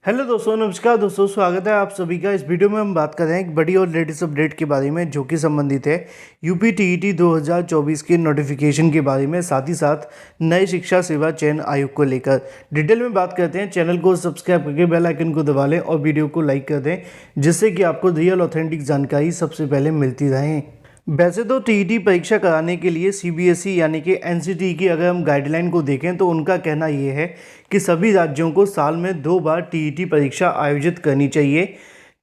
Hello दोस्तों, नमस्कार दोस्तों, स्वागत है आप सभी का। इस वीडियो में हम बात कर रहे हैं एक बड़ी और लेटेस्ट अपडेट के बारे में जो कि संबंधित है यूपी टीईटी 2024 के नोटिफिकेशन के बारे में, साथ ही साथ नए शिक्षा सेवा चयन आयोग को लेकर डिटेल में बात करते हैं। चैनल को सब्सक्राइब करके बेल आइकन को दबा लें और वीडियो को लाइक कर दें, जिससे कि आपको रियल ऑथेंटिक जानकारी सबसे पहले मिलती रहे। वैसे तो टीईटी परीक्षा कराने के लिए सीबीएसई यानी कि एनसीटीई की अगर हम गाइडलाइन को देखें तो उनका कहना ये है कि सभी राज्यों को साल में 2 बार टीईटी परीक्षा आयोजित करनी चाहिए।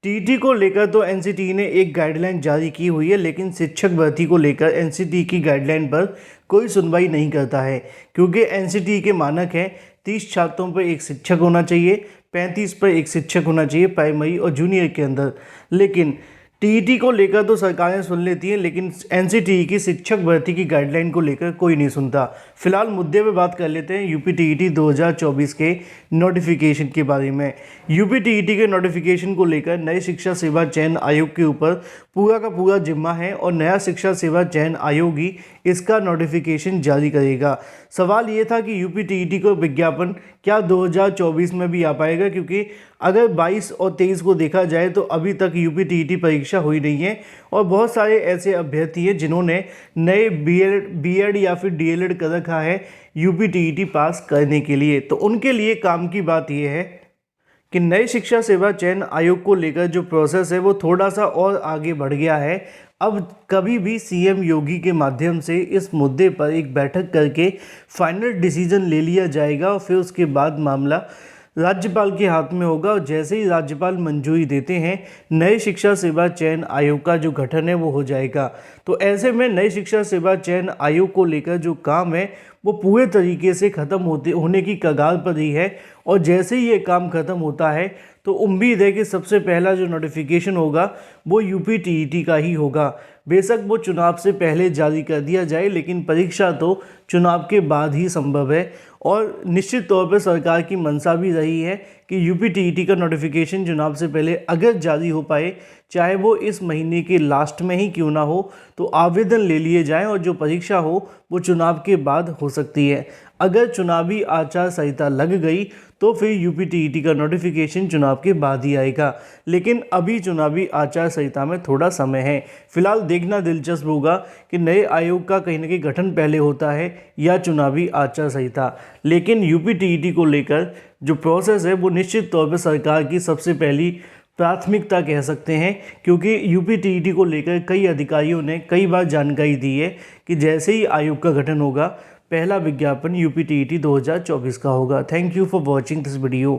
टीईटी को लेकर तो एनसीटीई ने एक गाइडलाइन जारी की हुई है, लेकिन शिक्षक भर्ती को लेकर एनसीटीई की गाइडलाइन पर कोई सुनवाई नहीं करता है, क्योंकि एनसीटीई के मानक हैं 30 छात्रों पर एक शिक्षक होना चाहिए, 35 पर एक शिक्षक होना चाहिए प्राइमरी और जूनियर के अंदर। लेकिन टीईटी को लेकर तो सरकारें सुन लेती हैं, लेकिन एनसीटीई की शिक्षक भर्ती की गाइडलाइन को लेकर कोई नहीं सुनता। फिलहाल मुद्दे पे बात कर लेते हैं यूपी टीईटी 2024 के नोटिफिकेशन के बारे में। यूपी टीईटी के नोटिफिकेशन को लेकर नए शिक्षा सेवा चयन आयोग के ऊपर पूरा का पूरा जिम्मा है और नया शिक्षा सेवा चयन आयोग ही इसका नोटिफिकेशन जारी करेगा। सवाल ये था कि यूपी टीईटी को विज्ञापन क्या 2024 में भी आ पाएगा, क्योंकि अगर 22 और 23 को देखा जाए तो अभी तक यूपी टीईटी परीक्षा हुई नहीं है और बहुत सारे ऐसे अभ्यर्थी हैं जिन्होंने नए बीएड या फिर डीएलएड कर रखा है यूपी टीईटी पास करने के लिए। तो उनके लिए काम की बात यह है कि नई शिक्षा सेवा चयन आयोग को लेकर जो प्रोसेस है वो थोड़ा सा और आगे बढ़ गया है। अब कभी भी सीएम योगी के माध्यम से इस मुद्दे पर एक बैठक करके फाइनल डिसीजन ले लिया जाएगा और फिर उसके बाद मामला राज्यपाल के हाथ में होगा और जैसे ही राज्यपाल मंजूरी देते हैं नए शिक्षा सेवा चयन आयोग का जो गठन है वो हो जाएगा। तो ऐसे में नई शिक्षा सेवा चयन आयोग को लेकर जो काम है वो पूरे तरीके से ख़त्म होने की कगार पर ही है और जैसे ही ये काम ख़त्म होता है तो उम्मीद है कि सबसे पहला जो नोटिफिकेशन होगा वो यूपी टीईटी का ही होगा। बेशक वो चुनाव से पहले जारी कर दिया जाए, लेकिन परीक्षा तो चुनाव के बाद ही संभव है और निश्चित तौर पर सरकार की मंशा भी रही है कि यूपी टीईटी का नोटिफिकेशन चुनाव से पहले अगर जारी हो पाए, चाहे वो इस महीने के लास्ट में ही क्यों ना हो, तो आवेदन ले लिए जाएं और जो परीक्षा हो वो चुनाव के बाद हो सकती है। अगर चुनावी आचार संहिता लग गई तो फिर यूपी टीईटी का नोटिफिकेशन चुनाव के बाद ही आएगा, लेकिन अभी चुनावी आचार संहिता में थोड़ा समय है। फिलहाल देखना दिलचस्प होगा कि नए आयोग का कहीं ना कहीं गठन पहले होता है या चुनावी आचार संहिता। लेकिन यूपी टीईटी को लेकर जो प्रोसेस है वो निश्चित तौर पर सरकार की सबसे पहली प्राथमिकता कह सकते हैं, क्योंकि यूपी टीईटी को लेकर कई अधिकारियों ने कई बार जानकारी दी है कि जैसे ही आयोग का गठन होगा पहला विज्ञापन यूपी टीईटी 2024 का होगा। Thank you for watching this video.